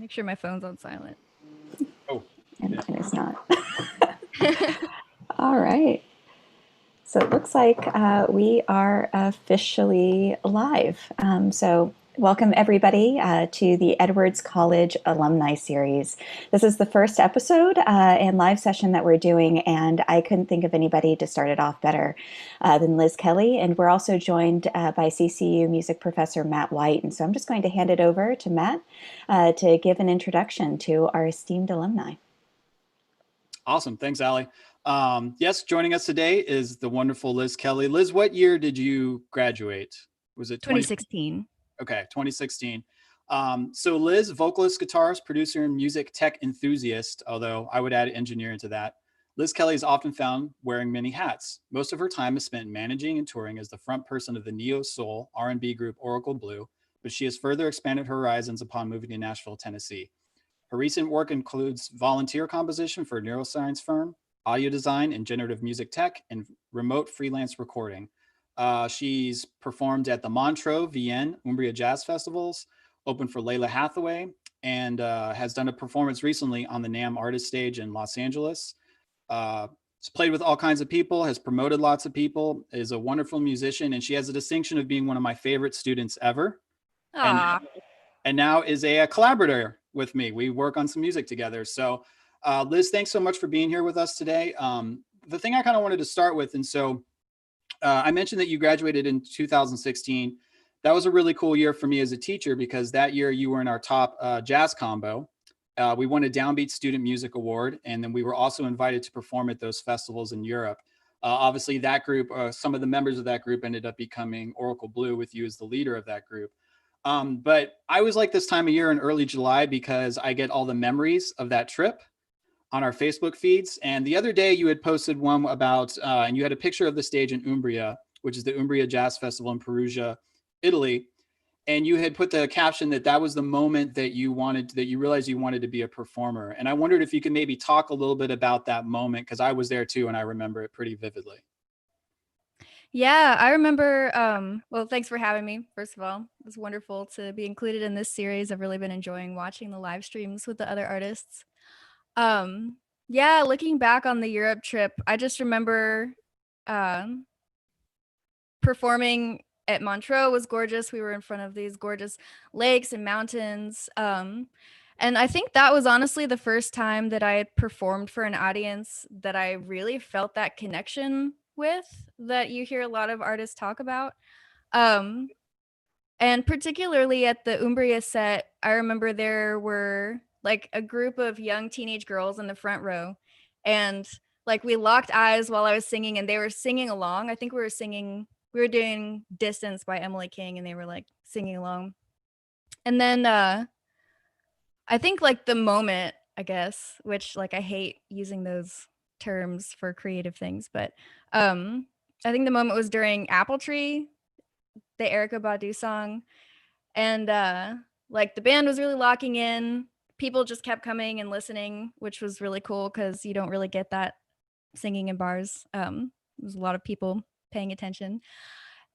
Make sure my phone's on silent. Oh, and mine is not. All right. So it looks like we are officially live. So welcome everybody to the Edwards College Alumni Series. This is the first episode and live session that we're doing, and I couldn't think of anybody to start it off better than Liz Kelly. And we're also joined by CCU music professor Matt White. And so I'm just going to hand it over to Matt to give an introduction to our esteemed alumni. Awesome. Thanks, Allie. Yes, joining us today is the wonderful Liz Kelly. Liz, what year did you graduate? Was it 2016? Okay, 2016. So Liz, vocalist, guitarist, producer, and music tech enthusiast, although I would add engineer into that. Liz Kelly is often found wearing many hats. Most of her time is spent managing and touring as the front person of the neo-soul R&B group Oracle Blue, but she has further expanded her horizons upon moving to Nashville, Tennessee. Her recent work includes volunteer composition for a neuroscience firm, audio design and generative music tech, and remote freelance recording. She's performed at the Montreux, Vienne, Umbria jazz festivals, opened for Layla Hathaway, and has done a performance recently on the NAMM artist stage in Los Angeles. She's played with all kinds of people, has promoted lots of people, is a wonderful musician, and she has the distinction of being one of my favorite students ever. And now is a collaborator with me. We work on some music together. So Liz, thanks so much for being here with us today. The thing I kind of wanted to start with, and so I mentioned that you graduated in 2016. That was a really cool year for me as a teacher because that year you were in our top jazz combo. We won a Downbeat Student Music Award, and then we were also invited to perform at those festivals in Europe. Obviously that group, some of the members of that group ended up becoming Oracle Blue with you as the leader of that group. But I always like this time of year in early July because I get all the memories of that trip on our Facebook feeds. And the other day you had posted one about, and you had a picture of the stage in Umbria, which is the Umbria Jazz Festival in Perugia, Italy. And you had put the caption that was the moment that you realized you wanted to be a performer. And I wondered if you could maybe talk a little bit about that moment, because I was there too, and I remember it pretty vividly. Yeah, I remember, well, thanks for having me, first of all. It was wonderful to be included in this series. I've really been enjoying watching the live streams with the other artists. Yeah, looking back on the Europe trip, I just remember performing at Montreux was gorgeous. We were in front of these gorgeous lakes and mountains. And I think that was honestly the first time that I had performed for an audience that I really felt that connection with that you hear a lot of artists talk about. And particularly at the Umbria set, I remember there were like a group of young teenage girls in the front row, and like we locked eyes while I was singing and they were singing along. I think we were doing Distance by Emily King, and they were like singing along. And then I think like the moment, I guess, which like I hate using those terms for creative things, but I think the moment was during Apple Tree, the Erykah Badu song, and like the band was really locking in. People just kept coming and listening, which was really cool because you don't really get that singing in bars. There's a lot of people paying attention,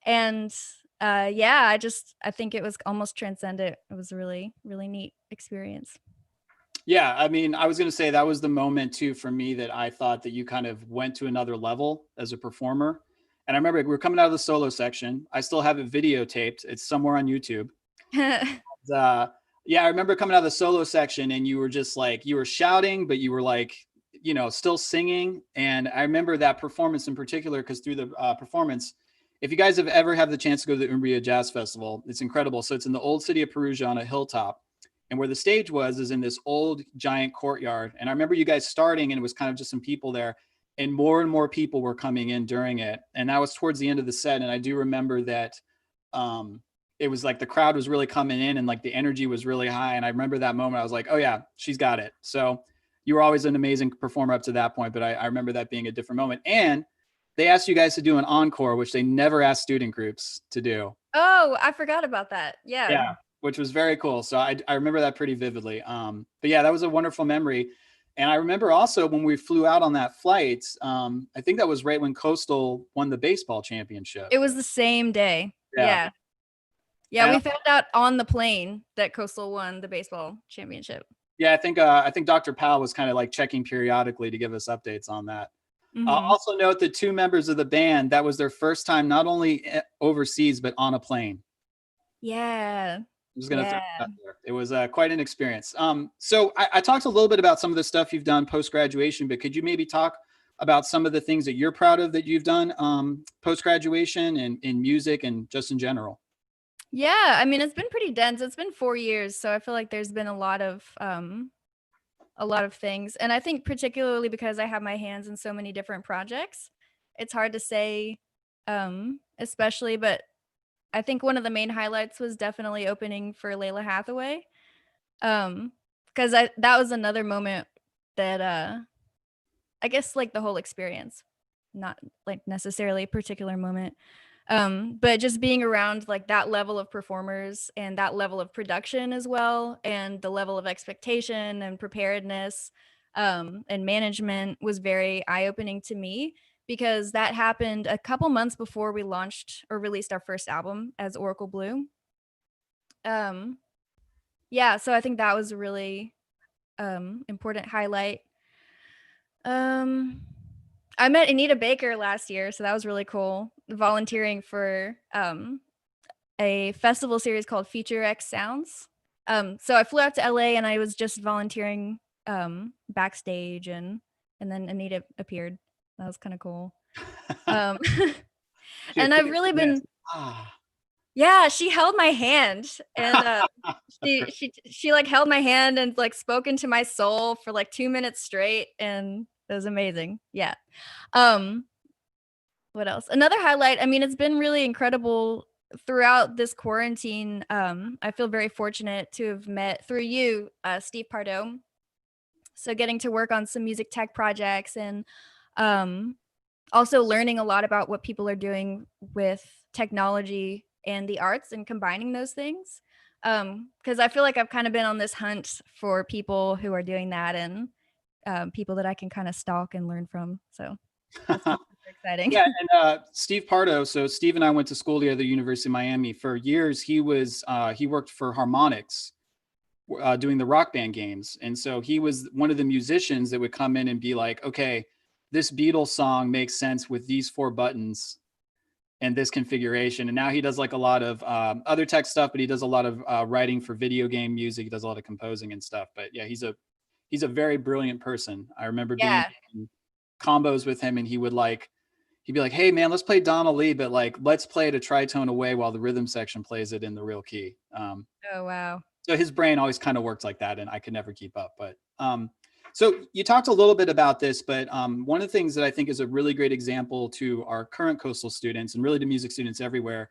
and yeah, I think it was almost transcendent. It was a really, really neat experience. Yeah, I mean, I was going to say that was the moment too for me that I thought that you kind of went to another level as a performer. And I remember we were coming out of the solo section. I still have it videotaped. It's somewhere on YouTube. Yeah, I remember coming out of the solo section and you were just like, you were shouting, but you were like, you know, still singing. And I remember that performance in particular, because through the performance, if you guys have ever had the chance to go to the Umbria Jazz Festival, it's incredible. So it's in the old city of Perugia on a hilltop. And where the stage is in this old giant courtyard. And I remember you guys starting and it was kind of just some people there, and more people were coming in during it. And that was towards the end of the set. And I do remember that it was like the crowd was really coming in and like the energy was really high. And I remember that moment. I was like, oh yeah, she's got it. So you were always an amazing performer up to that point. But I remember that being a different moment. And they asked you guys to do an encore, which they never asked student groups to do. Oh, I forgot about that. Yeah. Which was very cool. So I remember that pretty vividly. But yeah, that was a wonderful memory. And I remember also when we flew out on that flight, I think that was right when Coastal won the baseball championship. It was the same day. Yeah. Yeah, we found out on the plane that Coastal won the baseball championship. Yeah, I think Dr. Powell was kind of like checking periodically to give us updates on that. Also note that 2 members of the band, that was their first time not only overseas but on a plane. Yeah. I'm just gonna throw that out there. It was quite an experience. So I talked a little bit about some of the stuff you've done post graduation, but could you maybe talk about some of the things that you're proud of that you've done post graduation and in music and just in general? Yeah, I mean, it's been pretty dense. It's been 4 years, so I feel like there's been a lot of things. And I think particularly because I have my hands in so many different projects, it's hard to say especially, but I think one of the main highlights was definitely opening for Layla Hathaway. Because that was another moment that I guess like the whole experience, not like necessarily a particular moment. But just being around like that level of performers and that level of production as well, and the level of expectation and preparedness and management was very eye-opening to me, because that happened a couple months before we launched or released our first album as Oracle Blue. Yeah, so I think that was a really important highlight. I met Anita Baker last year, so that was really cool. Volunteering for a festival series called Feature X Sounds. So I flew out to LA and I was just volunteering backstage, and then Anita appeared. That was kind of cool. And I've really been yeah, she held my hand, and she like held my hand and like spoke into my soul for like 2 minutes straight, and it was amazing. Yeah. What else? Another highlight, I mean, it's been really incredible throughout this quarantine. I feel very fortunate to have met through you, Steve Pardo. So getting to work on some music tech projects, and also learning a lot about what people are doing with technology and the arts and combining those things. Because I feel like I've kind of been on this hunt for people who are doing that, and people that I can kind of stalk and learn from. So that's super exciting. Yeah, and Steve Pardo. So Steve and I went to school together at the University of Miami. For years, he worked for Harmonix, doing the Rock Band games. And so he was one of the musicians that would come in and be like, okay, this Beatles song makes sense with these 4 buttons and this configuration. And now he does like a lot of other tech stuff, but he does a lot of writing for video game music. He does a lot of composing and stuff. But yeah, he's a very brilliant person. I remember being in combos with him, and he'd be like, hey man, let's play Donna Lee, but like, let's play it a tritone away while the rhythm section plays it in the real key. Oh, wow. So his brain always kind of worked like that, and I could never keep up. But so you talked a little bit about this, but one of the things that I think is a really great example to our current coastal students, and really to music students everywhere,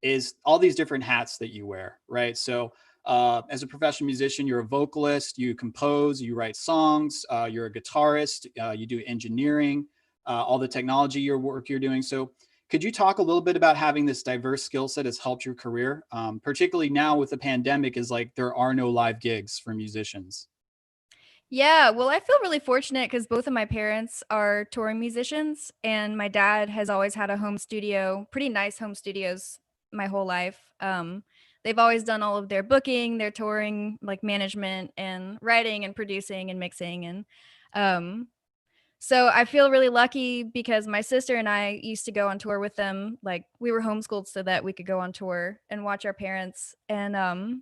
is all these different hats that you wear, right? So as a professional musician, you're a vocalist, you compose, you write songs, you're a guitarist, you do engineering, all the technology work you're doing. So could you talk a little bit about having this diverse skill set has helped your career, particularly now with the pandemic, is like there are no live gigs for musicians? Yeah, well, I feel really fortunate because both of my parents are touring musicians, and my dad has always had a home studio, pretty nice home studios my whole life. They've always done all of their booking, their touring, like management and writing and producing and mixing. And so I feel really lucky because my sister and I used to go on tour with them. Like we were homeschooled so that we could go on tour and watch our parents. And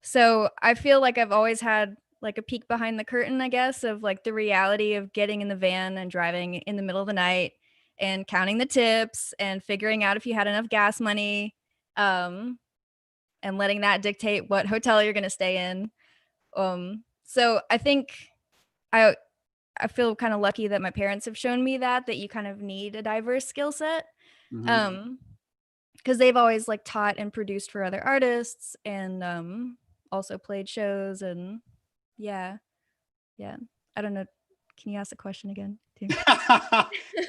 so I feel like I've always had like a peek behind the curtain, I guess, of like the reality of getting in the van and driving in the middle of the night and counting the tips and figuring out if you had enough gas money, and letting that dictate what hotel you're going to stay in. So I think I feel kind of lucky that my parents have shown me that you kind of need a diverse skill set. Because they've always like taught and produced for other artists, and also played shows. And yeah. I don't know. Can you ask the question again?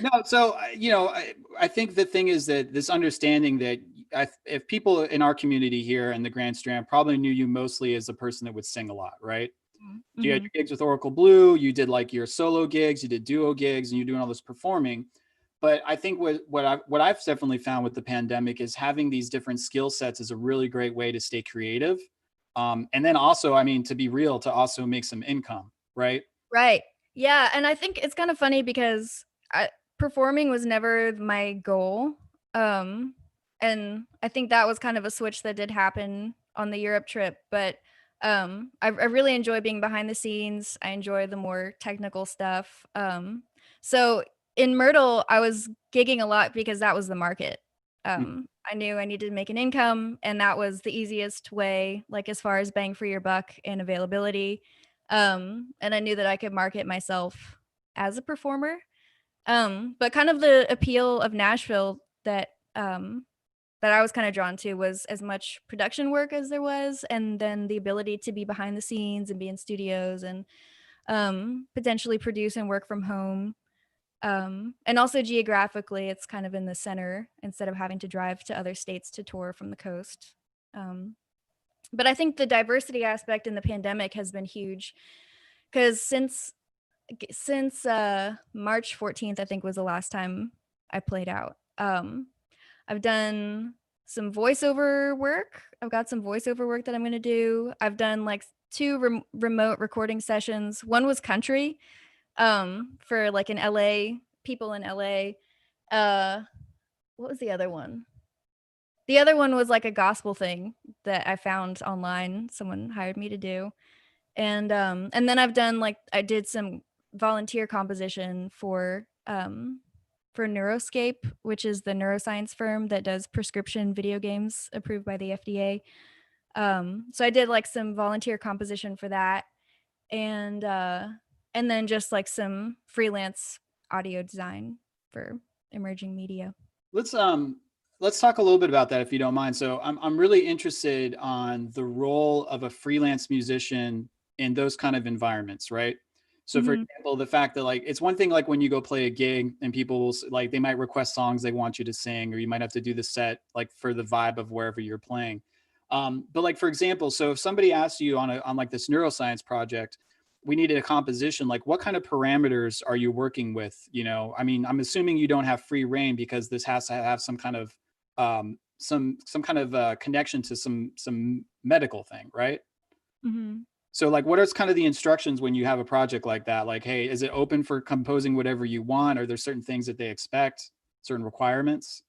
No, so I think the thing is that this understanding that if people in our community here in the Grand Strand probably knew you mostly as a person that would sing a lot, right? Mm-hmm. You had your gigs with Oracle Blue, you did like your solo gigs, you did duo gigs, and you're doing all this performing. But I think what I've definitely found with the pandemic is having these different skill sets is a really great way to stay creative. And then also, I mean, to be real, to also make some income, right? Right. Yeah, and I think it's kind of funny because performing was never my goal. Um, and I think that was kind of a switch that did happen on the Europe trip. But I really enjoy being behind the scenes. I enjoy the more technical stuff. So in Myrtle, I was gigging a lot because that was the market. I knew I needed to make an income, and that was the easiest way, like as far as bang for your buck and availability. And I knew that I could market myself as a performer. But kind of the appeal of Nashville that I was kind of drawn to was as much production work as there was, and then the ability to be behind the scenes and be in studios and potentially produce and work from home. And also geographically, it's kind of in the center instead of having to drive to other states to tour from the coast. But I think the diversity aspect in the pandemic has been huge because since March 14th, I think was the last time I played out. I've done some voiceover work. I've got some voiceover work that I'm going to do. I've done like 2 remote recording sessions. One was country for like in LA, people in LA. What was the other one? The other one was like a gospel thing that I found online. Someone hired me to do. And then I've done like I did some volunteer composition for Neuroscape, which is the neuroscience firm that does prescription video games approved by the FDA. So I did like some volunteer composition for that, and then just like some freelance audio design for emerging media. Let's talk a little bit about that if you don't mind. So I'm really interested on the role of a freelance musician in those kind of environments, right? So for example, the fact that like it's one thing like when you go play a gig and people will like they might request songs they want you to sing, or you might have to do the set like for the vibe of wherever you're playing. But like for example, so if somebody asks you on like this neuroscience project, we needed a composition, like what kind of parameters are you working with? You know, I mean, I'm assuming you don't have free reign because this has to have some kind of some kind of connection to some medical thing, right? So like what are kind of the instructions when you have a project like that? Like, hey, is it open for composing whatever you want? Are there certain things that they expect, certain requirements?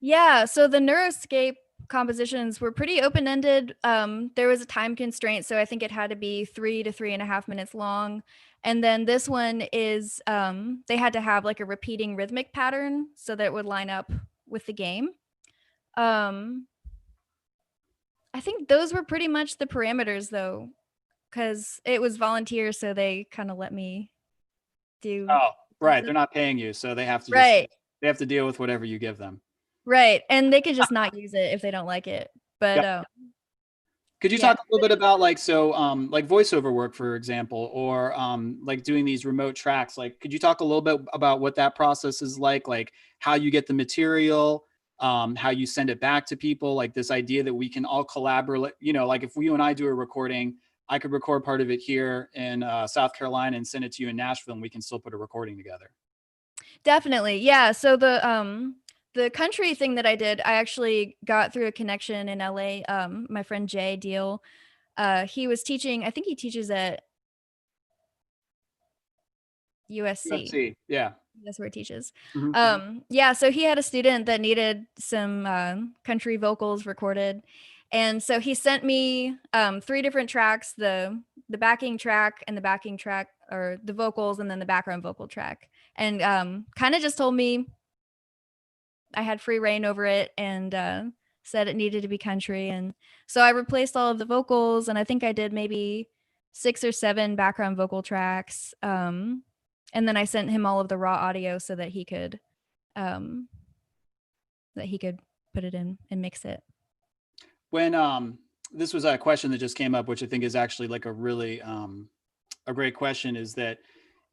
Yeah, so the Neuroscape compositions were pretty open-ended. There was a time constraint, so I think it had to be 3 to 3.5 minutes long. And then this one is they had to have like a repeating rhythmic pattern so that it would line up with the game. I think those were pretty much the parameters though, because it was volunteer, so they kind of let me do. Oh, right. They're not paying you, so they have to right. They have to deal with whatever you give them. Right, and they could just not use it if they don't like it. But could you talk a little bit about like like voiceover work, for example, or like doing these remote tracks? Like, could you talk a little bit about what that process is like how you get the material, how you send it back to people, like this idea that we can all collaborate, you know, like if you and I do a recording, I could record part of it here in South Carolina and send it to you in Nashville, and we can still put a recording together. Definitely. Yeah. So the country thing that I did, I actually got through a connection in LA. My friend Jay Deal, he was teaching, I think he teaches at USC. Yeah. That's where he teaches. Yeah, so he had a student that needed some country vocals recorded. And so he sent me 3 different tracks, the backing track and the backing track, or the vocals and then the background vocal track. And kind of just told me I had free reign over it, and said it needed to be country. And so I replaced all of the vocals, and I think I did maybe 6 or 7 background vocal tracks. And then I sent him all of the raw audio so that he could put it in and mix it. When this was a question that just came up, which I think is actually like a really a great question, is that,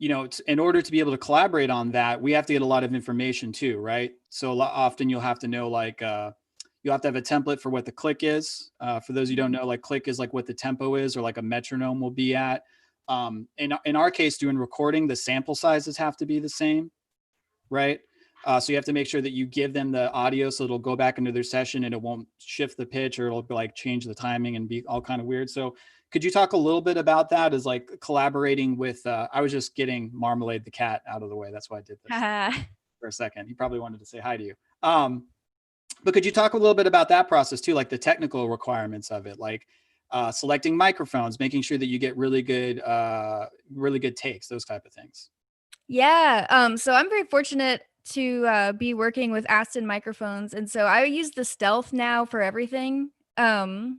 you know, in order to be able to collaborate on that, we have to get a lot of information too, right? So often you'll have to know, like, you'll have to have a template for what the click is. For those who don't know, like click is like what the tempo is, or like a metronome will be at. In our case, doing recording, the sample sizes have to be the same, right? So you have to make sure that you give them the audio so it'll go back into their session and it won't shift the pitch, or it'll like change the timing and be all kind of weird. So could you talk a little bit about that as like collaborating with, I was just getting Marmalade the cat out of the way. That's why I did this for a second. He probably wanted to say hi to you. But could you talk a little bit about that process too, like the technical requirements of it, like selecting microphones, making sure that you get really good takes, those type of things? Yeah. So I'm very fortunate to be working with Aston microphones, and so I use the Stealth now for everything. And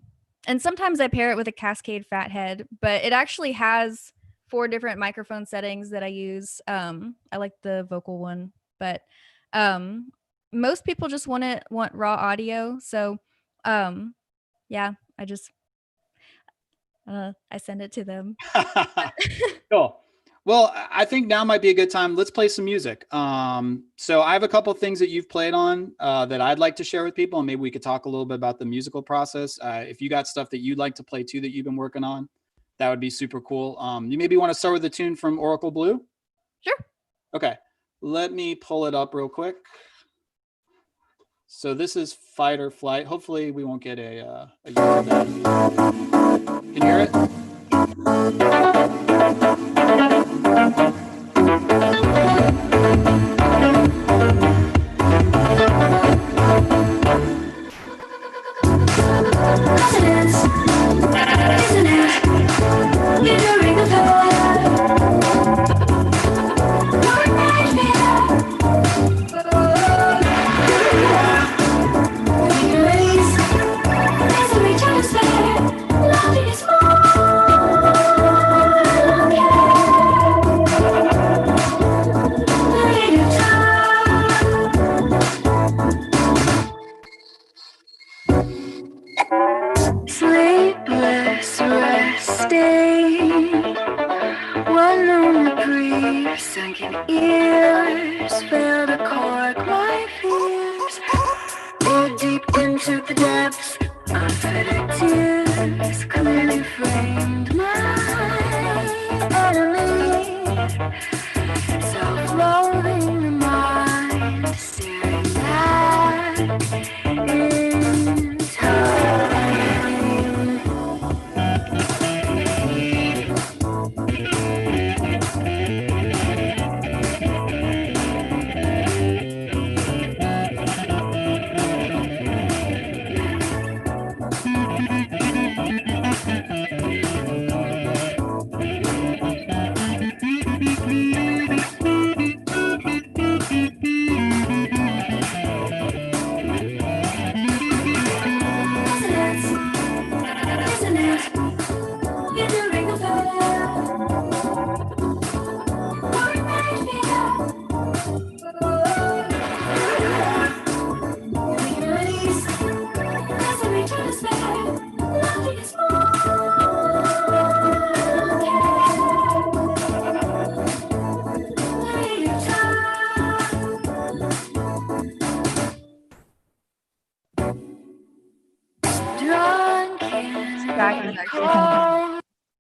sometimes I pair it with a Cascade Fathead, but it actually has 4 different microphone settings that I use. I like the vocal one, but most people just want raw audio. So yeah, I send it to them. Cool. Well, I think now might be a good time. Let's play some music. So I have a couple things that you've played on that I'd like to share with people, and maybe we could talk a little bit about the musical process. If you got stuff that you'd like to play too that you've been working on, that would be super cool. You maybe want to start with a tune from Oracle Blue? Sure. Okay. Let me pull it up real quick. So this is Fight or Flight. Hopefully we won't get a yell at. Can you hear it? Sleepless resting, one on the brief, sunken ears, fail to cork my fears, or deep into the depths, unfettered tears, clearly framed my enemy, self-loathing the mind, staring back in time.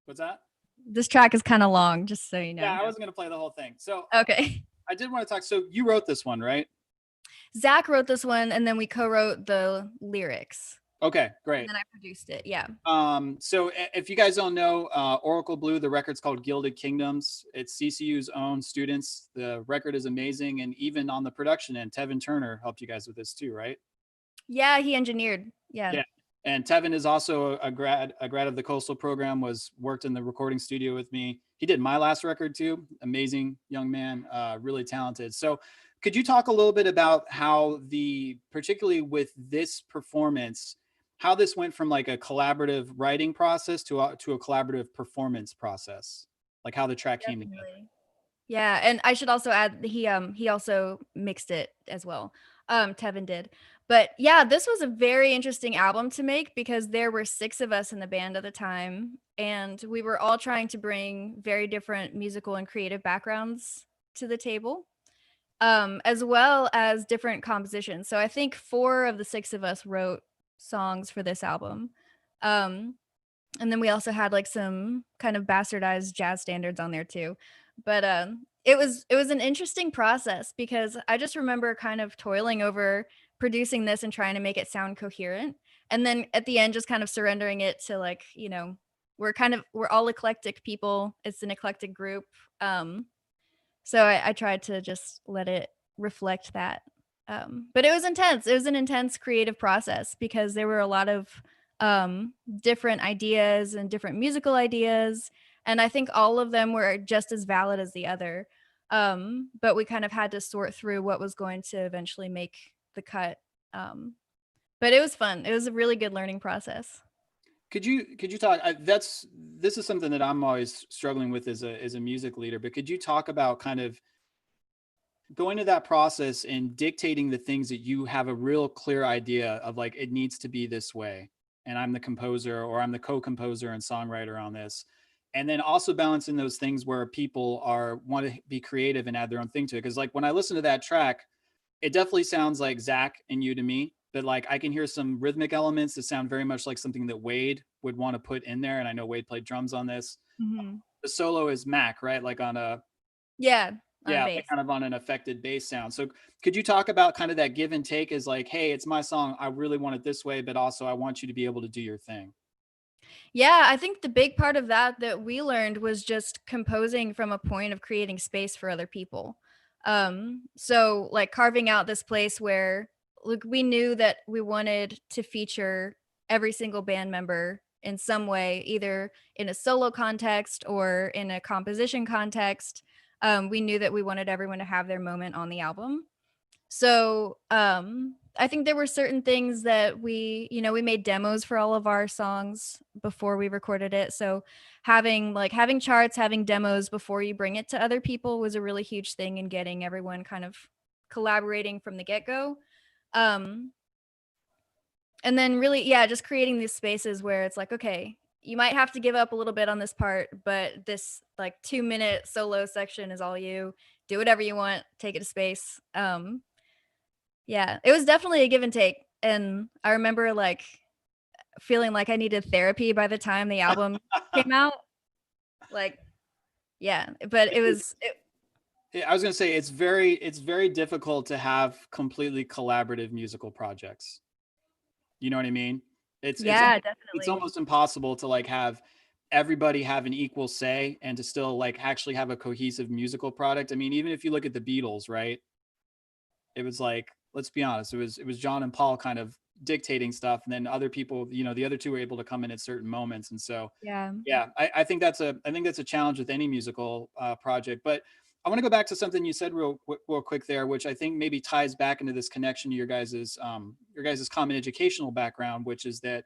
What's that? This track is kind of long, just so you know. Yeah, I wasn't going to play the whole thing. So okay. I did want to talk. So you wrote this one, right? Zach wrote this one, and then we co-wrote the lyrics. Okay, great. And then I produced it. Yeah. So if you guys don't know, Oracle Blue, the record's called Gilded Kingdoms. It's CCU's own students. The record is amazing. And even on the production end, Tevin Turner helped you guys with this too, right? Yeah, he engineered. Yeah. And Tevin is also a grad of the Coastal program, worked in the recording studio with me. He did my last record too. Amazing young man, really talented. So could you talk a little bit about how particularly with this performance, how this went from like a collaborative writing process to a collaborative performance process, like how the track came together? Yeah, and I should also add he also mixed it as well. Tevin did. But yeah, this was a very interesting album to make because there were 6 of us in the band at the time, and we were all trying to bring very different musical and creative backgrounds to the table, as well as different compositions. So I think 4 of the 6 of us wrote songs for this album. And then we also had like some kind of bastardized jazz standards on there too. But it was an interesting process because I just remember kind of toiling over producing this and trying to make it sound coherent. And then at the end, just kind of surrendering it to like, we're all eclectic people. It's an eclectic group. So I tried to just let it reflect that. But it was intense. It was an intense creative process because there were a lot of different ideas and different musical ideas. And I think all of them were just as valid as the other. But we kind of had to sort through what was going to eventually make the cut. But it was fun. It was a really good learning process. Could you talk? This is something that I'm always struggling with as a music leader. But could you talk about kind of going to that process and dictating the things that you have a real clear idea of, like, it needs to be this way, and I'm the composer or I'm the co-composer and songwriter on this, and then also balancing those things where people want to be creative and add their own thing to it? Because like when I listen to that track, it definitely sounds like Zach and you to me. But like I can hear some rhythmic elements that sound very much like something that Wade would want to put in there. And I know Wade played drums on this. Mm-hmm. The solo is Mac, right? Like on a like kind of on an affected bass sound. So could you talk about kind of that give and take as like, hey, it's my song, I really want it this way, but also I want you to be able to do your thing? Yeah, I think the big part of that we learned was just composing from a point of creating space for other people. So like carving out this place where, look, we knew that we wanted to feature every single band member in some way, either in a solo context or in a composition context. We knew that we wanted everyone to have their moment on the album. So I think there were certain things that we made demos for all of our songs before we recorded it. So having charts, having demos before you bring it to other people was a really huge thing in getting everyone kind of collaborating from the get-go. And then really, just creating these spaces where it's like, okay, you might have to give up a little bit on this part, but this like 2-minute solo section is all you. Do whatever you want, take it to space. Yeah, it was definitely a give and take. And I remember like feeling like I needed therapy by the time the album came out. Like, yeah, but it was. I was going to say it's very difficult to have completely collaborative musical projects. You know what I mean? Definitely. It's almost impossible to like have everybody have an equal say and to still like actually have a cohesive musical product. I mean, even if you look at the Beatles, right? It was like, let's be honest, it was John and Paul kind of dictating stuff, and then other people, the other two were able to come in at certain moments. And so I think that's a challenge with any musical project. But I want to go back to something you said real quick there, which I think maybe ties back into this connection to your guys's common educational background, which is that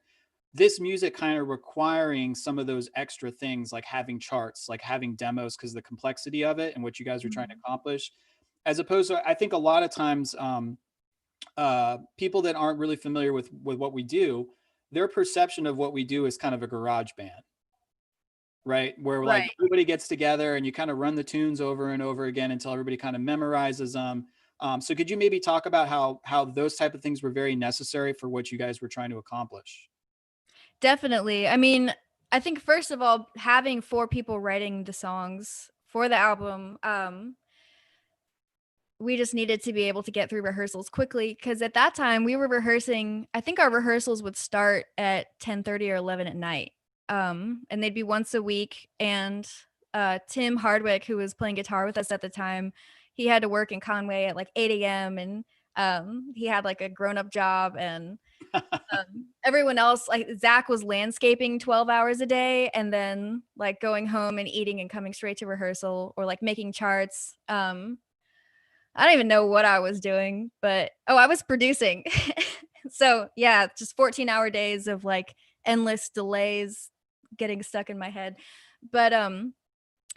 this music kind of requiring some of those extra things, like having charts, like having demos, because of the complexity of it and what you guys are trying to accomplish, as opposed to, I think a lot of times people that aren't really familiar with what we do, their perception of what we do is kind of a garage band, right? Where like everybody gets together and you kind of run the tunes over and over again until everybody kind of memorizes them. So could you maybe talk about how those type of things were very necessary for what you guys were trying to accomplish? Definitely. I mean, I think first of all, having 4 people writing the songs for the album, we just needed to be able to get through rehearsals quickly, because at that time we were rehearsing. I think our rehearsals would start at 10:30 or 11 at night. And they'd be once a week. And Tim Hardwick, who was playing guitar with us at the time, he had to work in Conway at like 8 a.m. and he had like a grown-up job, and everyone else, like Zach, was landscaping 12 hours a day and then like going home and eating and coming straight to rehearsal, or like making charts. I don't even know what I was doing, but I was producing. So yeah, just 14-hour days of like endless delays getting stuck in my head. But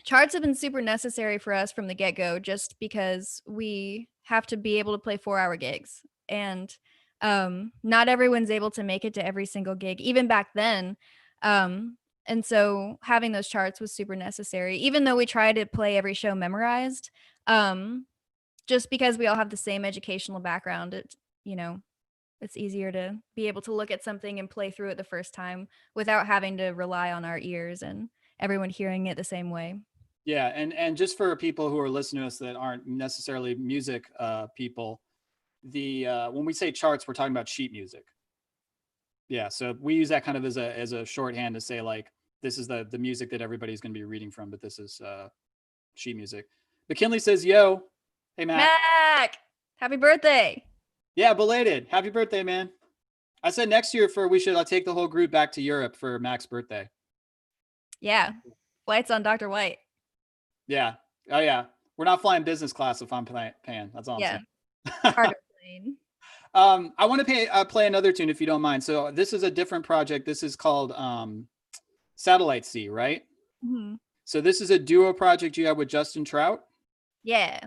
charts have been super necessary for us from the get-go, just because we have to be able to play 4-hour gigs, and not everyone's able to make it to every single gig, even back then. And so having those charts was super necessary, even though we tried to play every show memorized. Just because we all have the same educational background, it's easier to be able to look at something and play through it the first time without having to rely on our ears and everyone hearing it the same way. Yeah, and just for people who are listening to us that aren't necessarily music people, the when we say charts, we're talking about sheet music. Yeah, so we use that kind of as a shorthand to say like this is the music that everybody's going to be reading from, but this is sheet music. McKinley says, "Yo, hey Mac, happy birthday!" Yeah, belated. Happy birthday, man. I said next year we should take the whole group back to Europe for Mac's birthday. Yeah, flights on Dr. White. Yeah. Oh yeah. We're not flying business class if I'm paying. That's all I'm saying. Cargo plane. I want to play another tune if you don't mind. So this is a different project. This is called Satellite Sea, right? Mm-hmm. So this is a duo project you have with Justin Trout. Yeah.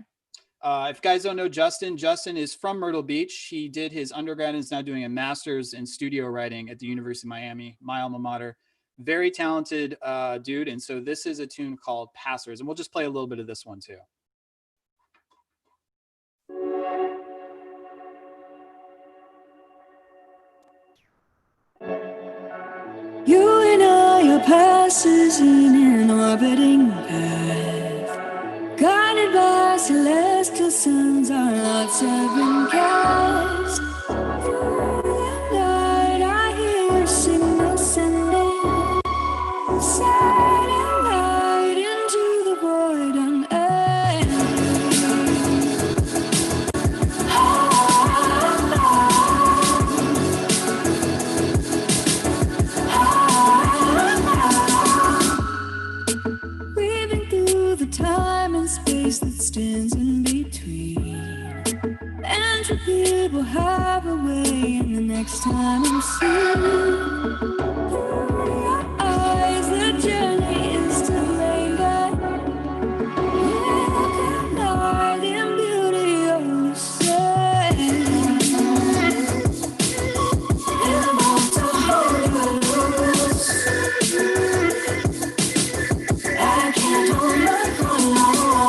If you guys don't know Justin is from Myrtle Beach. He did his undergrad and is now doing a master's in studio writing at the University of Miami, my alma mater. Very talented dude. And so this is a tune called Passers. And we'll just play a little bit of this one too. You and I are passers in an orbiting path, guided by celestial suns, our lights have been cast. Through the night I hear signals sending, satellite into the void unending. Weaving through the time and space that stands in between. Entropy will have a way, and the next time I'm seen through your eyes, the journey is to make that recognize the beauty of the sun. And want to hold you loose. I can't hold my alone.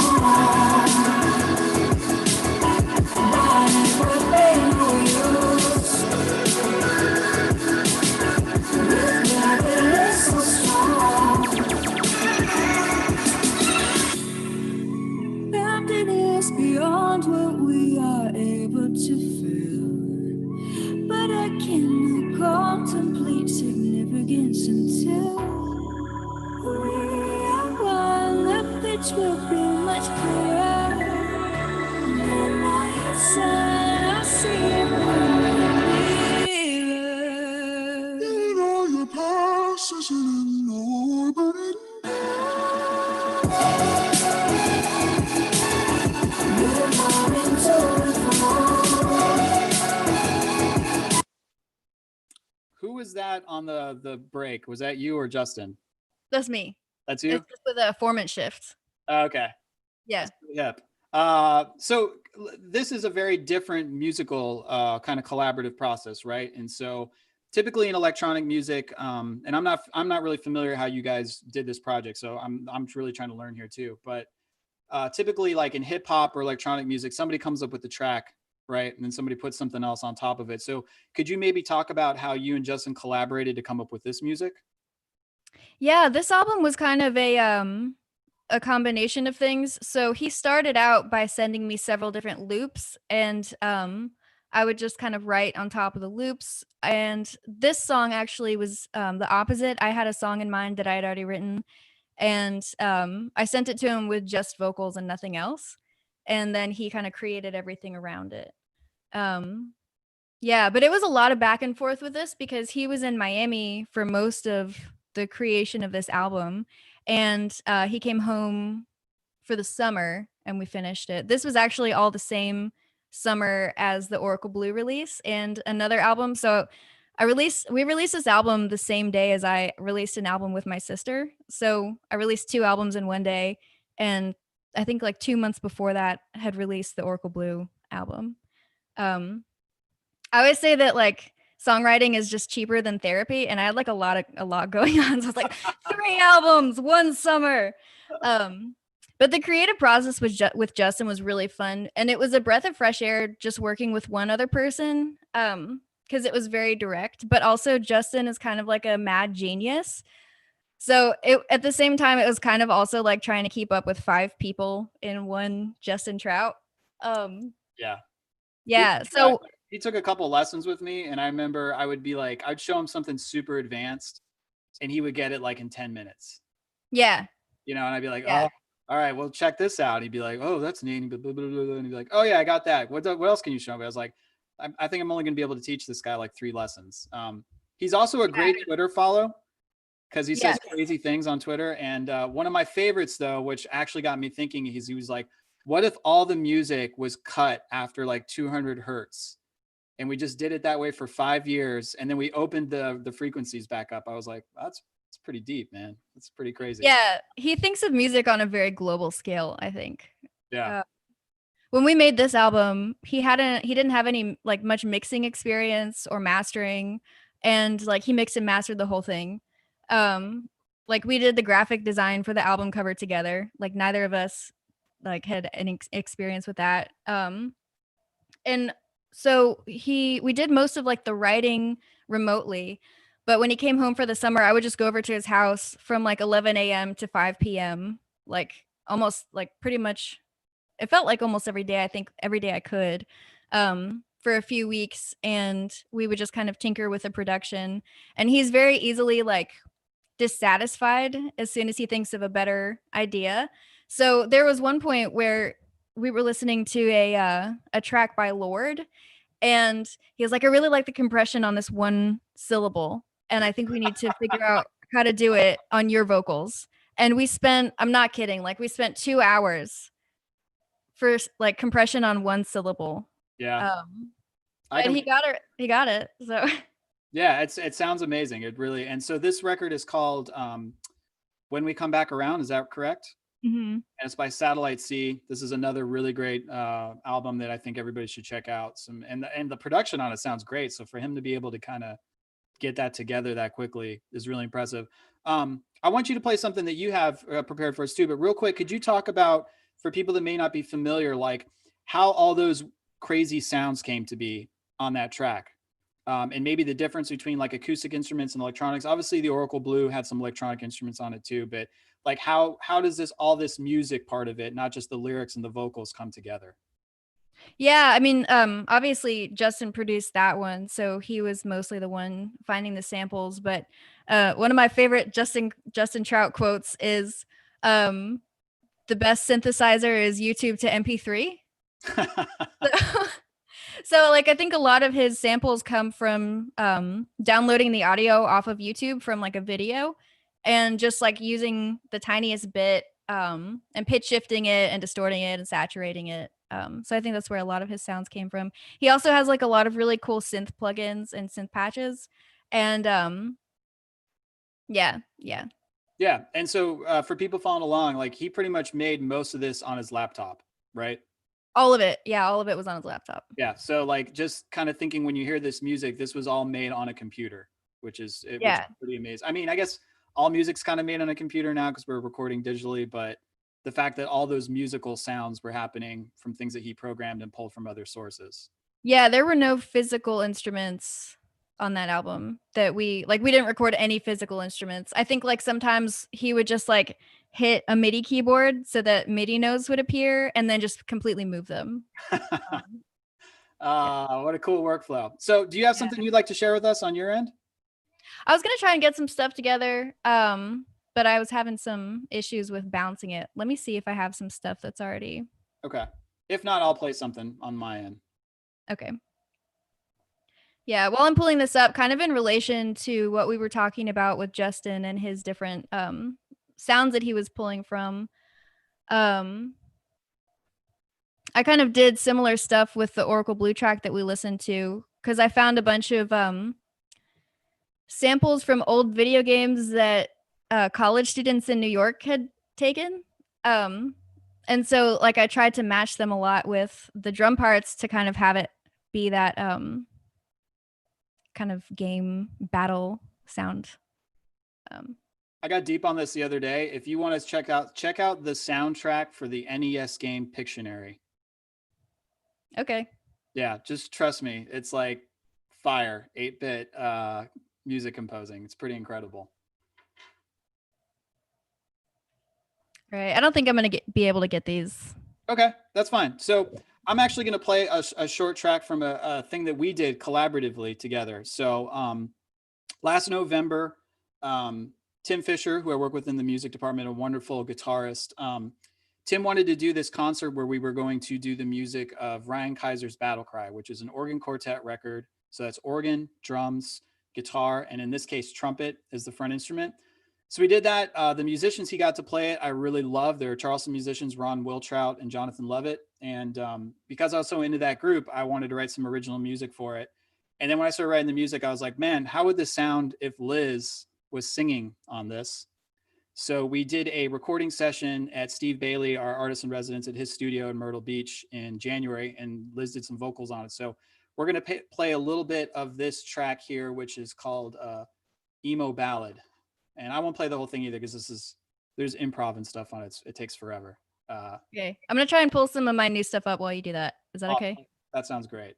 Emptiness beyond what we are able to feel, but I cannot contemplate significance until we are one. The pitch will be much clearer. And I sun, I see it clearer. You know your past isn't an orbiting. Who was that on the break? Was that you or Justin? That's me. That's you? It's just with a formant shift. Okay. Yeah. That's pretty hip. So this is a very different musical kind of collaborative process, right? And so typically in electronic music, and I'm not really familiar how you guys did this project, so I'm really trying to learn here too. But typically, like in hip hop or electronic music, somebody comes up with the track, right? And then somebody puts something else on top of it. So could you maybe talk about how you and Justin collaborated to come up with this music? Yeah, this album was kind of a combination of things. So he started out by sending me several different loops, and I would just kind of write on top of the loops. And this song actually was the opposite. I had a song in mind that I had already written, and I sent it to him with just vocals and nothing else. And then he kind of created everything around it. Yeah, but it was a lot of back and forth with this because he was in Miami for most of the creation of this album. And he came home for the summer and we finished it. This was actually all the same summer as the Oracle Blue release and another album. So we released this album the same day as I released an album with my sister. So I released 2 albums in one day, and I think like 2 months before that had released the Oracle Blue album. I always say that like songwriting is just cheaper than therapy, and I had like a lot going on. So it's like 3 albums, 1 summer. But the creative process with Justin was really fun, and it was a breath of fresh air just working with one other person, because it was very direct. But also Justin is kind of like a mad genius, So at the same time, it was kind of also like trying to keep up with 5 people in one Justin Trout. Yeah. Yeah. So He took a couple lessons with me, and I remember I would be like, I'd show him something super advanced, and he would get it like in 10 minutes. yeah. And I'd be like, Yeah. oh, all right, well, check this out. He'd be like, oh, that's neat. And he'd be like, oh yeah, I got that. What else can you show me? I was like, I think I'm only going to be able to teach this guy like 3 lessons. He's also a great Twitter follow because he says crazy things on Twitter. And one of my favorites, though, which actually got me thinking, he was like, what if all the music was cut after like 200 hertz? And we just did it that way for 5 years. And then we opened the frequencies back up. I was like, it's pretty deep, man. It's pretty crazy. Yeah. He thinks of music on a very global scale, I think. Yeah. When we made this album, he didn't have any like much mixing experience or mastering, and like he mixed and mastered the whole thing. Like we did the graphic design for the album cover together. Like neither of us like had any experience with that. And so we did most of like the writing remotely, but when he came home for the summer, I would just go over to his house from like 11 a.m. to 5 p.m. like almost like pretty much it felt like almost every day. I think every day I could for a few weeks, and we would just kind of tinker with the production. And he's very easily like dissatisfied as soon as he thinks of a better idea. So there was one point where we were listening to a track by Lord, and he was like, I really like the compression on this one syllable, and I think we need to figure out how to do it on your vocals. And I'm not kidding, like we spent 2 hours for like compression on one syllable. Yeah. And he got it. So yeah, it sounds amazing. It really, and so this record is called When We Come Back Around. Is that correct? Mm-hmm. And it's by Satellite C. This is another really great album that I think everybody should check out. And the production on it sounds great. So for him to be able to kind of get that together that quickly is really impressive. I want you to play something that you have prepared for us too, but real quick, could you talk about, for people that may not be familiar, like how all those crazy sounds came to be on that track? And maybe the difference between like acoustic instruments and electronics. Obviously the Oracle Blue had some electronic instruments on it too, but like how does all this music part of it, not just the lyrics and the vocals, come together? Yeah, I mean, obviously Justin produced that one, so he was mostly the one finding the samples. But one of my favorite Justin Trout quotes is, "The best synthesizer is YouTube to MP3." So like I think a lot of his samples come from downloading the audio off of YouTube from like a video, and just like using the tiniest bit and pitch shifting it and distorting it and saturating it. So I think that's where a lot of his sounds came from. He also has like a lot of really cool synth plugins and synth patches, and yeah. And so for people following along, like he pretty much made most of this on his laptop, right? All of it. Yeah, all of it was on his laptop. Yeah. So like just kind of thinking, when you hear this music, this was all made on a computer, which is pretty amazing. I mean, I guess all music's kind of made on a computer now because we're recording digitally, but the fact that all those musical sounds were happening from things that he programmed and pulled from other sources. Yeah, there were no physical instruments on that album that we didn't record any physical instruments. I think like sometimes he would just like hit a MIDI keyboard so that MIDI notes would appear and then just completely move them. What a cool workflow. So do you have something you'd like to share with us on your end? I was going to try and get some stuff together, but I was having some issues with bouncing it. Let me see if I have some stuff that's already. Okay. If not, I'll play something on my end. Okay. Yeah, while I'm pulling this up, kind of in relation to what we were talking about with Justin and his different sounds that he was pulling from, I kind of did similar stuff with the Oracle Blue track that we listened to, because I found a bunch of samples from old video games that college students in New York had taken. And so like I tried to match them a lot with the drum parts to kind of have it be that kind of game battle sound. I got deep on this the other day. If you want to check out the soundtrack for the NES game Pictionary. Okay. Yeah, just trust me. It's like fire, 8-bit music composing. It's pretty incredible. Right. I don't think I'm gonna be able to get these. Okay, that's fine. So I'm actually going to play a short track from a thing that we did collaboratively together. So last November, Tim Fisher, who I work with in the music department, a wonderful guitarist, Tim wanted to do this concert where we were going to do the music of Ryan Kaiser's Battle Cry, which is an organ quartet record. So that's organ, drums, guitar, and in this case, trumpet is the front instrument. So we did that. The musicians he got to play it, I really love. They're Charleston musicians, Ron Wiltrout and Jonathan Lovett. And because I was so into that group, I wanted to write some original music for it. And then when I started writing the music, I was like, man, how would this sound if Liz was singing on this? So we did a recording session at Steve Bailey, our artist in residence, at his studio in Myrtle Beach in January, and Liz did some vocals on it. So we're going to play a little bit of this track here, which is called Emo Ballad. And I won't play the whole thing either because there's improv and stuff on it. It takes forever. Okay. I'm going to try and pull some of my new stuff up while you do that. Is that okay? That sounds great.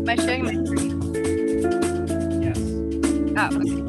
Am I showing my screen? Yes. Oh, okay.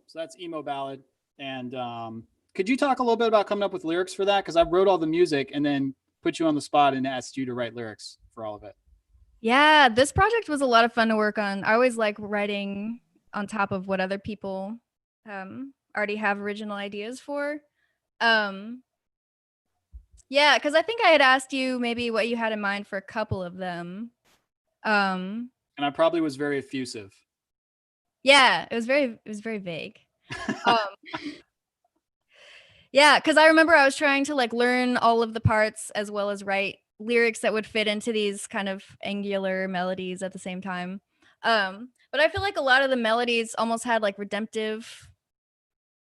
So that's Emo Ballad. And could you talk a little bit about coming up with lyrics for that? Because I wrote all the music and then put you on the spot and asked you to write lyrics for all of it. Yeah, this project was a lot of fun to work on. I always like writing on top of what other people already have original ideas for. Yeah, because I think I had asked you maybe what you had in mind for a couple of them. And I probably was very effusive. Yeah, it was very vague. Yeah, because I remember I was trying to like learn all of the parts as well as write lyrics that would fit into these kind of angular melodies at the same time. But I feel like a lot of the melodies almost had like redemptive,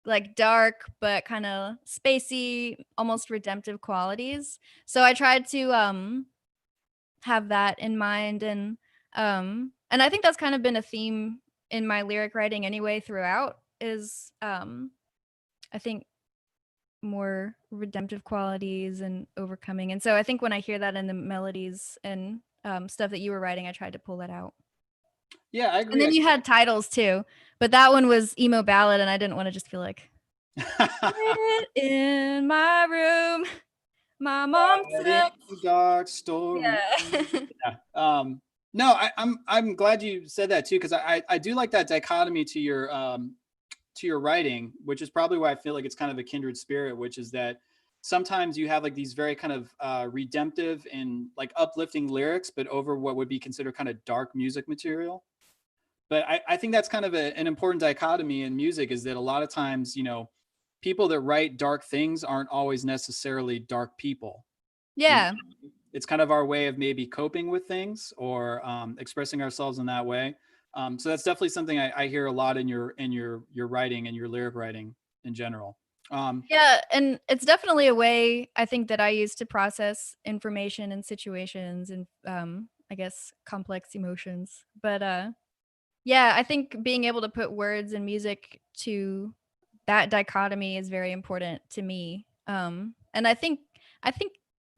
like dark but kind of spacey, almost redemptive qualities. So I tried to have that in mind, and I think that's kind of been a theme in my lyric writing anyway throughout, is I think more redemptive qualities and overcoming. And so I think when I hear that in the melodies and stuff that you were writing, I tried to pull that out. Yeah, I agree. And then you had titles too, but that one was Emo Ballad, and I didn't want to just feel like in my room, my mom said dark story. yeah. Yeah. No, I'm glad you said that too, because I do like that dichotomy to your writing, which is probably why I feel like it's kind of a kindred spirit, which is that sometimes you have like these very kind of redemptive and like uplifting lyrics, but over what would be considered kind of dark music material. But I think that's kind of an important dichotomy in music, is that a lot of times, you know, people that write dark things aren't always necessarily dark people. You know, Yeah. it's kind of our way of maybe coping with things or expressing ourselves in that way. So that's definitely something I hear a lot in your writing and your lyric writing in general. Yeah, and it's definitely a way I think that I use to process information and situations and I guess complex emotions. But yeah, I think being able to put words and music to that dichotomy is very important to me. And I think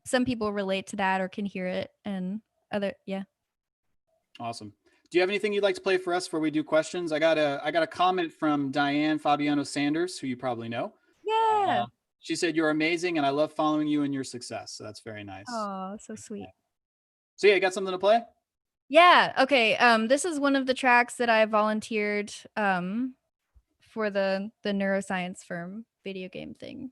some people relate to that or can hear it and other yeah. Awesome. Do you have anything you'd like to play for us before we do questions? I got a comment from Diane Fabiano Sanders, who you probably know. Yeah. She said, "You're amazing, and I love following you and your success." So that's very nice. Oh, so sweet. So yeah, you got something to play? Yeah, okay. This is one of the tracks that I volunteered for the neuroscience firm video game thing.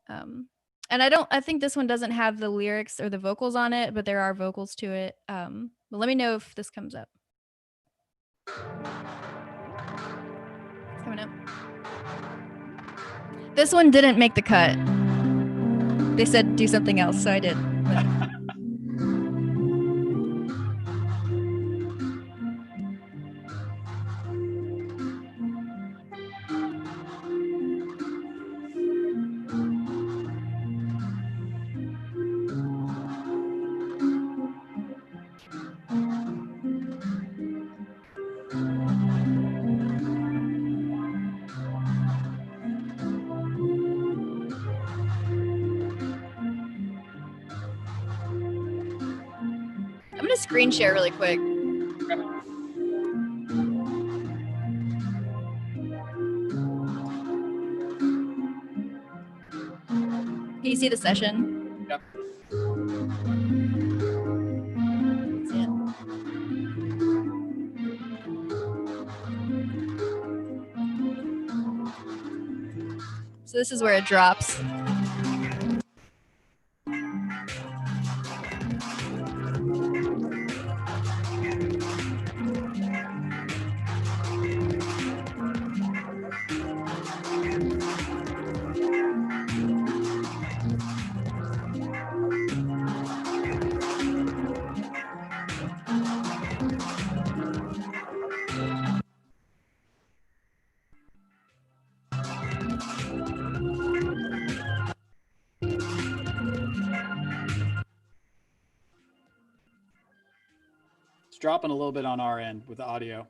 And I think this one doesn't have the lyrics or the vocals on it, but there are vocals to it. But let me know if this comes up. It's coming up. This one didn't make the cut. They said do something else, so I did. But I'm gonna screen share really quick. Can you see the session? Yep. See it? So this is where it drops. It's dropping a little bit on our end with the audio.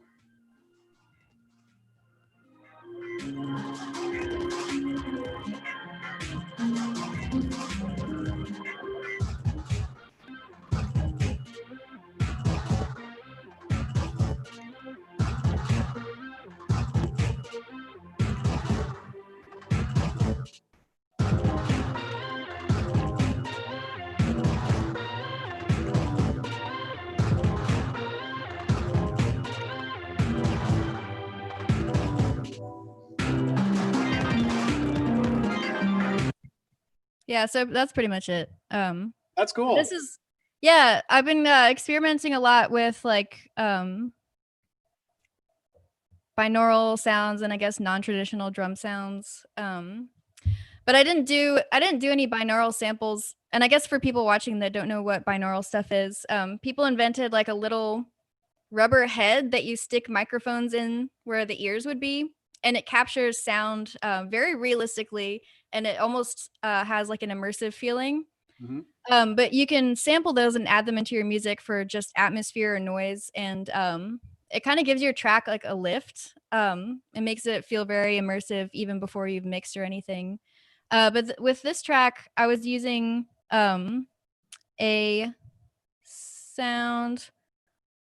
Yeah, so that's pretty much it. That's cool. This is yeah, I've been experimenting a lot with like binaural sounds and I guess non-traditional drum sounds. But I didn't do any binaural samples. And I guess for people watching that don't know what binaural stuff is, people invented like a little rubber head that you stick microphones in where the ears would be, and it captures sound very realistically, and it almost has like an immersive feeling. But you can sample those and add them into your music for just atmosphere or noise, and it kind of gives your track like a lift. It makes it feel very immersive even before you've mixed or anything. But with this track, I was using a sound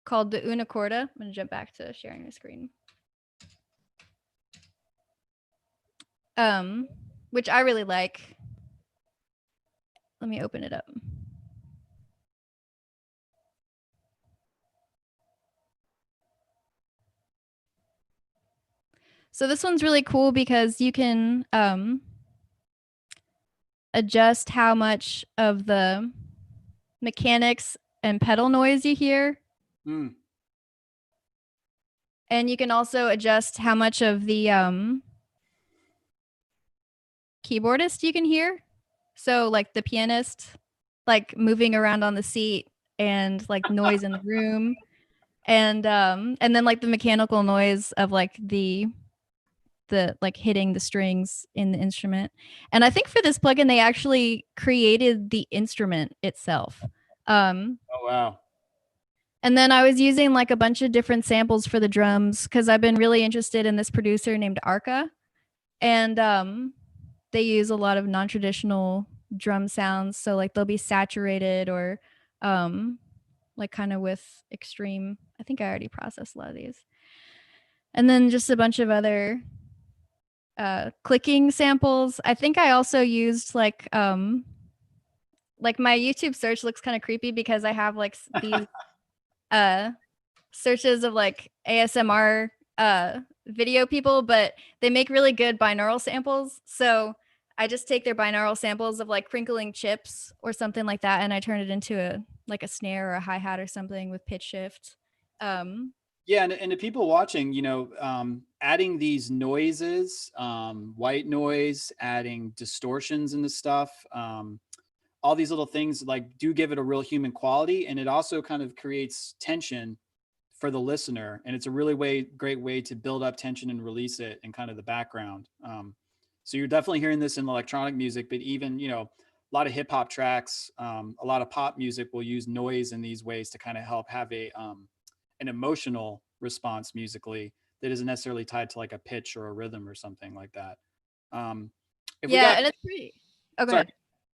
called the una corda. I'm gonna jump back to sharing the screen. Which I really like. Let me open it up. So this one's really cool because you can adjust how much of the mechanics and pedal noise you hear. Mm. And you can also adjust how much of the keyboardist you can hear. So like the pianist, like moving around on the seat and like noise in the room. And then like the mechanical noise of like the like hitting the strings in the instrument. And I think for this plugin, they actually created the instrument itself. Oh, wow. And then I was using like a bunch of different samples for the drums because I've been really interested in this producer named Arca. And they use a lot of non-traditional drum sounds. So like they'll be saturated or like kind of with extreme. I think I already processed a lot of these. And then just a bunch of other clicking samples. I think I also used like my YouTube search looks kind of creepy because I have like these searches of like ASMR video people, but they make really good binaural samples. So I just take their binaural samples of like crinkling chips or something like that, and I turn it into a like a snare or a hi-hat or something with pitch shift. Yeah, and to people watching, adding these noises, white noise, adding distortions into stuff, all these little things like do give it a real human quality, and it also kind of creates tension for the listener, and it's a really great way to build up tension and release it in kind of the background. So you're definitely hearing this in electronic music, but even a lot of hip hop tracks, a lot of pop music will use noise in these ways to kind of help have an emotional response musically that isn't necessarily tied to like a pitch or a rhythm or something like that. And it's pretty. Oh, go ahead.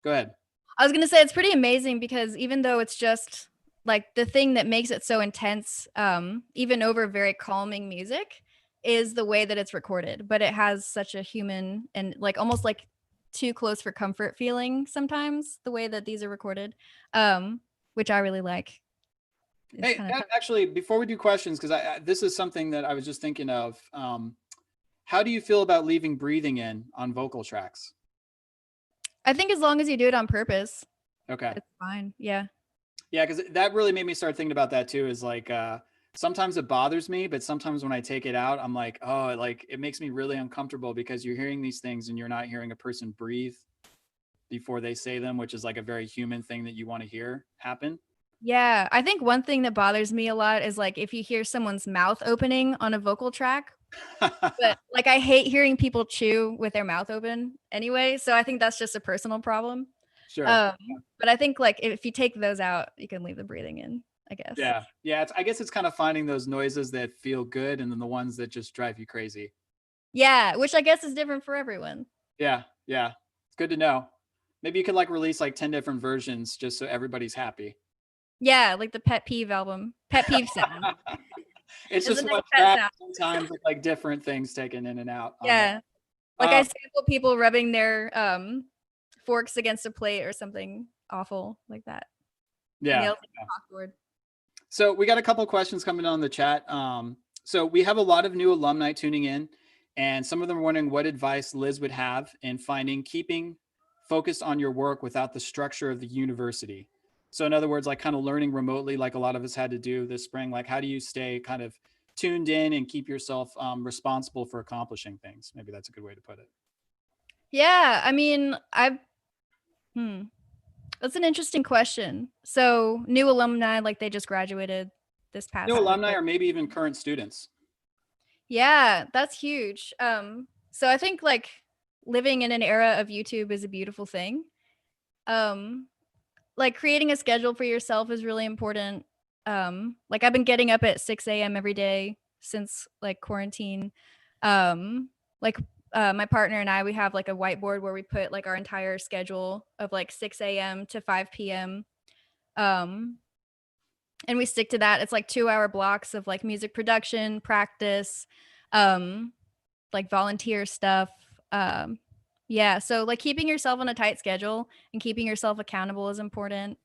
Go ahead. I was gonna say it's pretty amazing because even though it's just like the thing that makes it so intense, even over very calming music, is the way that it's recorded. But it has such a human and like almost like too close for comfort feeling sometimes the way that these are recorded, which I really like. Hey, actually, before we do questions, because this is something that I was just thinking of. How do you feel about leaving breathing in on vocal tracks? I think as long as you do it on purpose, okay, it's fine. Yeah. Yeah, because that really made me start thinking about that too. Is like sometimes it bothers me, but sometimes when I take it out, I'm like, oh, like it makes me really uncomfortable because you're hearing these things and you're not hearing a person breathe before they say them, which is like a very human thing that you want to hear happen. Yeah, I think one thing that bothers me a lot is like if you hear someone's mouth opening on a vocal track. But like I hate hearing people chew with their mouth open anyway, so I think that's just a personal problem. Sure. But I think like if you take those out, you can leave the breathing in, I guess. Yeah. I guess it's kind of finding those noises that feel good and then the ones that just drive you crazy. Yeah, which I guess is different for everyone. Yeah. It's good to know. Maybe you could like release like 10 different versions just so everybody's happy. Yeah, like the pet peeve album. Pet peeve sound. It's just one track sometimes with like different things taken in and out. Yeah. Like I sample people rubbing their forks against a plate or something awful like that. Yeah. So we got a couple questions coming on the chat. So we have a lot of new alumni tuning in, and some of them are wondering what advice Liz would have in keeping focused on your work without the structure of the university. So in other words, like kind of learning remotely, like a lot of us had to do this spring, like how do you stay kind of tuned in and keep yourself responsible for accomplishing things? Maybe that's a good way to put it. Yeah, I mean, that's an interesting question. So new alumni, like they just graduated this past new alumni or maybe even current students. Yeah, that's huge. So I think like living in an era of YouTube is a beautiful thing. Like creating a schedule for yourself is really important. Like I've been getting up at 6 a.m. every day since like quarantine. My partner and I, we have like a whiteboard where we put like our entire schedule of like 6 a.m. to 5 p.m. And we stick to that. It's like 2-hour blocks of like music production, practice, like volunteer stuff. Yeah, so like keeping yourself on a tight schedule and keeping yourself accountable is important.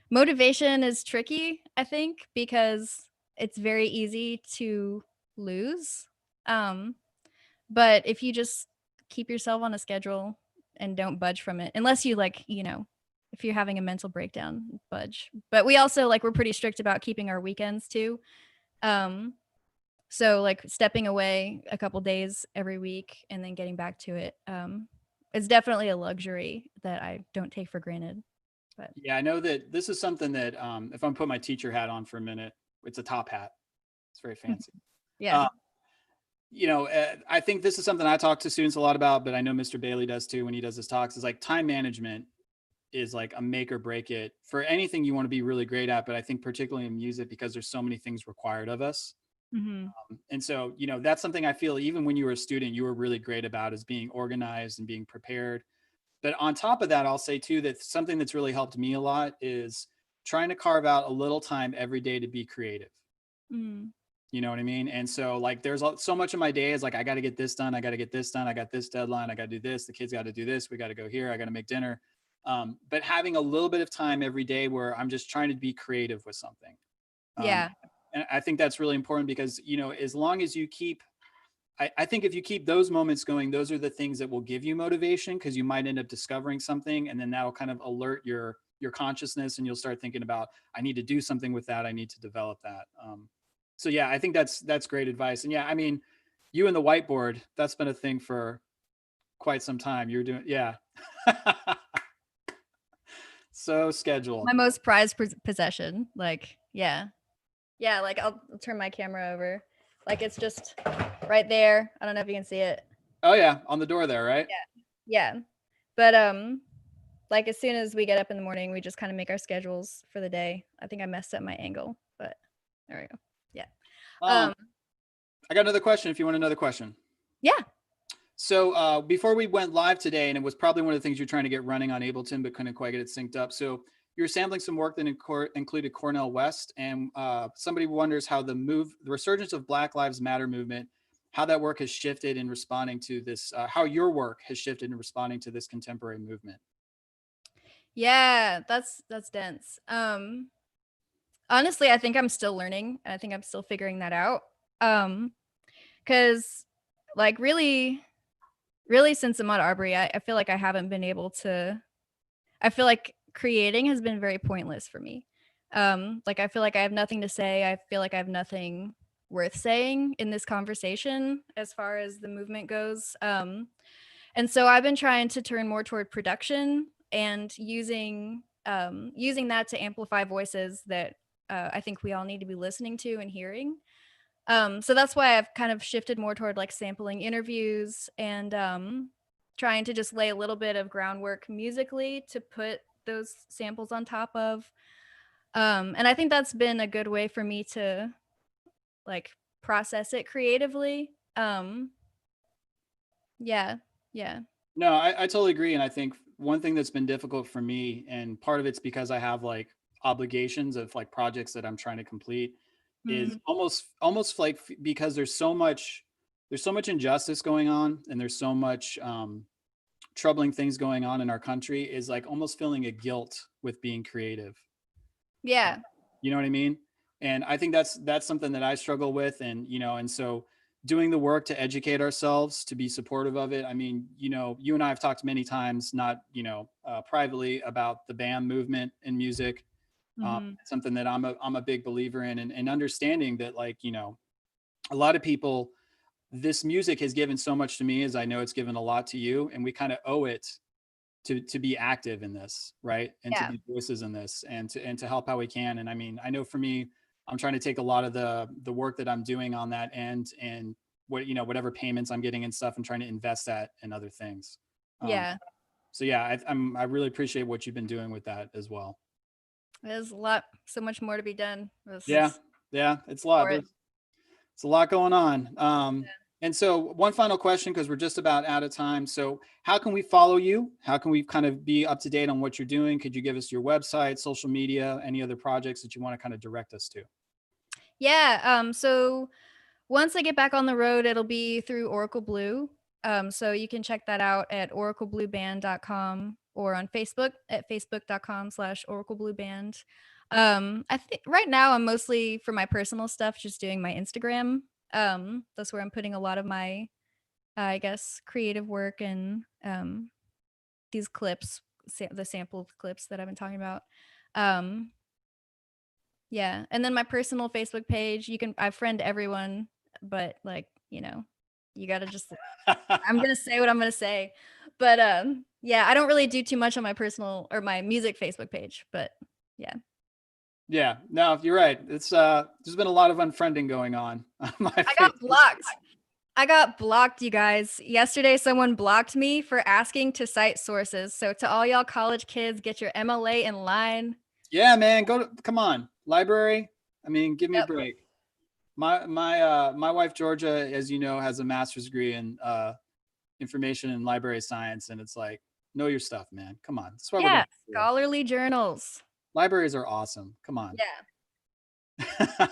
Motivation is tricky, I think, because it's very easy to lose But if you just keep yourself on a schedule and don't budge from it, unless you like, if you're having a mental breakdown, budge. But we also we're pretty strict about keeping our weekends too. So like stepping away a couple days every week and then getting back to it. It's definitely a luxury that I don't take for granted. But yeah, I know that this is something that if I'm putting my teacher hat on for a minute, it's a top hat. It's very fancy. yeah. I think this is something I talk to students a lot about, but I know Mr. Bailey does too when he does his talks, is like time management is like a make or break it for anything you want to be really great at. But I think particularly in music, because there's so many things required of us. Mm-hmm. And so, that's something I feel even when you were a student, you were really great about, is being organized and being prepared. But on top of that, I'll say too, that something that's really helped me a lot is trying to carve out a little time every day to be creative. Mm-hmm. You know what I mean? And so like, there's so much of my day is like, I got to get this done. I got to get this done. I got this deadline. I got to do this. The kids got to do this. We got to go here. I got to make dinner. But having a little bit of time every day where I'm just trying to be creative with something. Yeah. And I think that's really important because, as long as you keep, I think if you keep those moments going, those are the things that will give you motivation, because you might end up discovering something and then that'll kind of alert your consciousness and you'll start thinking about, I need to do something with that. I need to develop that. So yeah, I think that's great advice. And yeah, I mean, you and the whiteboard, that's been a thing for quite some time. You're doing, yeah. So scheduled. My most prized possession. Yeah. I'll turn my camera over. It's just right there. I don't know if you can see it. Oh yeah, on the door there, right? Yeah. But as soon as we get up in the morning, we just kind of make our schedules for the day. I think I messed up my angle, but there we go. Yeah. I got another question if you want another question. Yeah. So before we went live today, and it was probably one of the things you're trying to get running on Ableton, but couldn't quite get it synced up. So you're sampling some work that included Cornel West, and somebody wonders how the resurgence of Black Lives Matter movement, how that work has shifted in responding to this, how your work has shifted in responding to this contemporary movement. Yeah, that's dense. Honestly, I think I'm still learning. I think I'm still figuring that out. Because really since I'm at Umbria, I feel like I haven't been able to, I feel like creating has been very pointless for me. I feel like I have nothing to say. I feel like I have nothing worth saying in this conversation as far as the movement goes. And so I've been trying to turn more toward production and using that to amplify voices that I think we all need to be listening to and hearing. So that's why I've kind of shifted more toward sampling interviews and trying to just lay a little bit of groundwork musically to put those samples on top of. And I think that's been a good way for me to process it creatively. Yeah. No, I totally agree. And I think one thing that's been difficult for me, and part of it's because I have obligations of projects that I'm trying to complete, is almost because there's so much injustice going on, and there's so much troubling things going on in our country, is almost feeling a guilt with being creative. Yeah. You know what I mean? And I think that's something that I struggle with. And, and so doing the work to educate ourselves, to be supportive of it. I mean, you and I have talked many times, not, privately, about the BAM movement in music. Something that I'm a big believer in, and understanding that a lot of people, this music has given so much to me, as I know it's given a lot to you, and we kind of owe it to be active in this, right? And to be voices in this, and to help how we can. And I mean, I know for me, I'm trying to take a lot of the work that I'm doing on that end, and whatever payments I'm getting and stuff, and trying to invest that in other things. Yeah. So yeah, I really appreciate what you've been doing with that as well. There's so much more to be done. Yeah, it's a lot. It's a lot going on. And so one final question, because we're just about out of time. So how can we follow you? How can we kind of be up to date on what you're doing? Could you give us your website, social media, any other projects that you want to kind of direct us to? Yeah. So once I get back on the road, it'll be through Oracle Blue. So you can check that out at oracleblueband.com or on Facebook at facebook.com/oracleblueband. I think right now I'm mostly, for my personal stuff, just doing my Instagram. That's where I'm putting a lot of my, I guess, creative work and these clips, the sample clips that I've been talking about. Yeah, and then my personal Facebook page, I friend everyone, but like, you gotta just, I'm gonna say what I'm gonna say. But yeah, I don't really do too much on my personal or my music Facebook page, but yeah. Yeah, no, you're right. It's there's been a lot of unfriending going on my I got blocked. I got blocked, you guys. Yesterday, someone blocked me for asking to cite sources. So to all y'all college kids, get your MLA in line. Yeah, man, come on, library. I mean, give me a break. My wife Georgia, as you know, has a master's degree in information and library science, and it's like, know your stuff, man. Come on, that's what we're going through. Scholarly journals. Libraries are awesome. Come on. Yeah.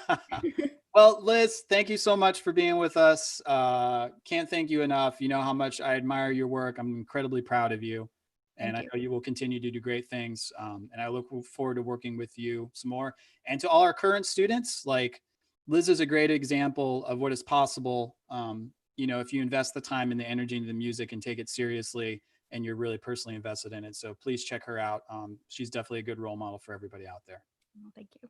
Well, Liz, thank you so much for being with us. Can't thank you enough. You know how much I admire your work. I'm incredibly proud of you. And I know you will continue to do great things. And I look forward to working with you some more. And to all our current students, like Liz is a great example of what is possible. If you invest the time and the energy into the music and take it seriously, and you're really personally invested in it. So please check her out. She's definitely a good role model for everybody out there. Thank you.